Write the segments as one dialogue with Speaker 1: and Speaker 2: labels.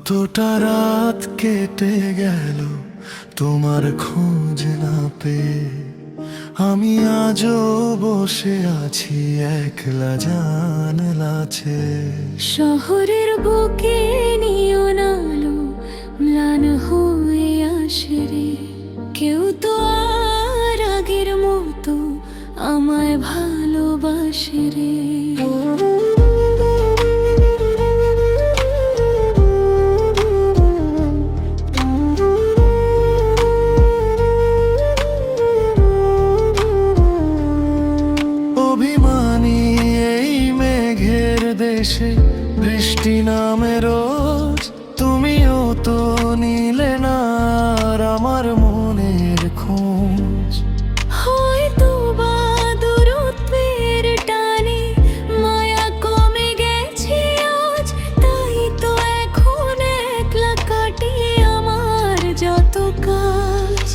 Speaker 1: কতটা রাত কেটে গেল তোমার খোঁজ না পেয়ে, আমি আজও বসে আছি একলা জানলাছে।
Speaker 2: শহরের বুকে নিয়ন আলো ম্লান হয়ে আসে রে, কেউ তো আর আগের মতো আমায় ভালোবাসে রে।
Speaker 1: অভিমানী এই মেঘের দেশে বৃষ্টি নামে রোজ, তুমিও তো নিলে না আর আমার মনের খোঁজ।
Speaker 2: হয়তো বা দূরত্বের টানে মায়া কমে গেছে আজ, তাই তো এখন একলা কাটি আমার যত কাজ।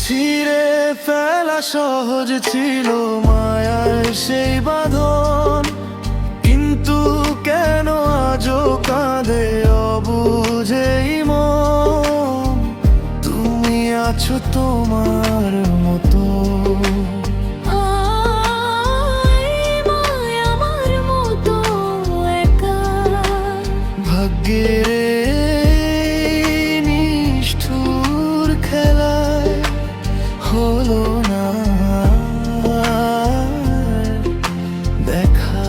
Speaker 1: ছিঁড়ে ফেলা সহজ ছিল মায়ার সেই বাঁধন, কিন্তু কেন আজও কাঁদে অবুঝেই মন। তুমি আছো তোমার মতো,
Speaker 2: মায়া আমার মতো একা।
Speaker 1: ভাগ্যের এই নিষ্ঠুর খেলায় হলো না দেখা।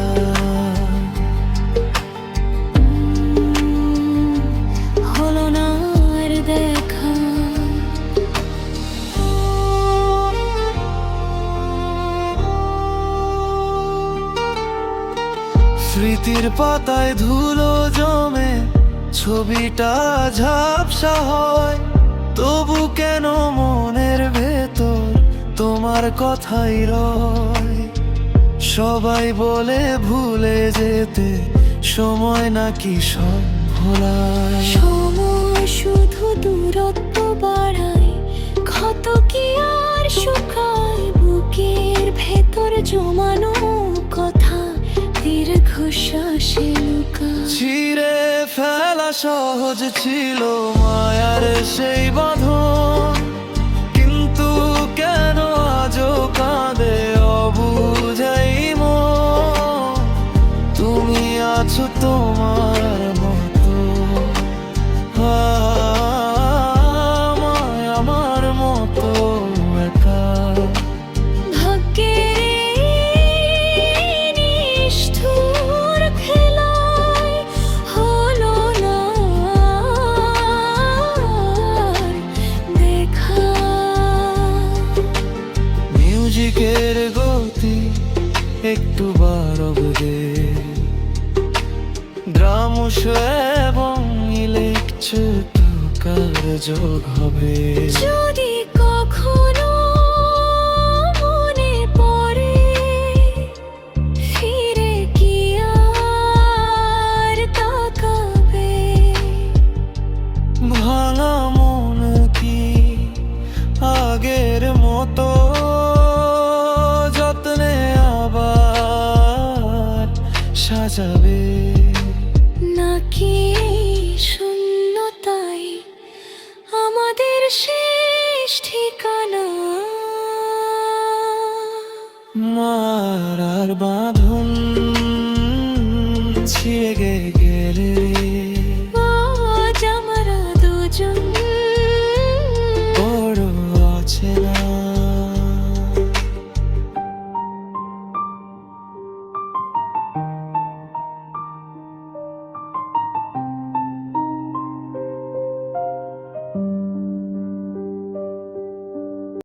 Speaker 2: হলো না আর দেখা।
Speaker 1: স্মৃতির পাতায় ধুলো জমে ছবিটা ঝাপসা হয়, তবু কেন মনের ভেতর তোমার কথাই রয়। সবাই বলে ভুলে যেতে সময় নাকি সব ভোলায়।
Speaker 2: সময় শুধু দূরত্ব বাড়ায়, ক্ষত কি আর শুকায়? বুকের ভেতর জমানো কথা দীর্ঘশ্বাসে লুকায়।
Speaker 1: ছিঁড়ে ফেলা সহজ ছিল মায়ার সেই বাঁধন, কিন্তু কেন আজও কাঁদে অবুঝাই মন। তুমি আছো তোমার মতো, আমায় আমার মতো একা।
Speaker 2: ভাগ্যের এই নিষ্ঠুর খেলায় হলো না আর দেখা।
Speaker 1: মিউজিকের গতি একটু বাড়ব দে, ড্রামস এবং ইলেকট্রিক কার্যক হবে।
Speaker 2: যদি কখনো মনে পড়ে, ফিরে কি আর তাকাবে?
Speaker 1: ভাঙা মন কি আগের মতো যত্নে আবার সাজাবে?
Speaker 2: নাকি শূন্যতাই আমাদের শেষ ঠিকানা?
Speaker 1: মারার বাঁধন ছিঁড়ে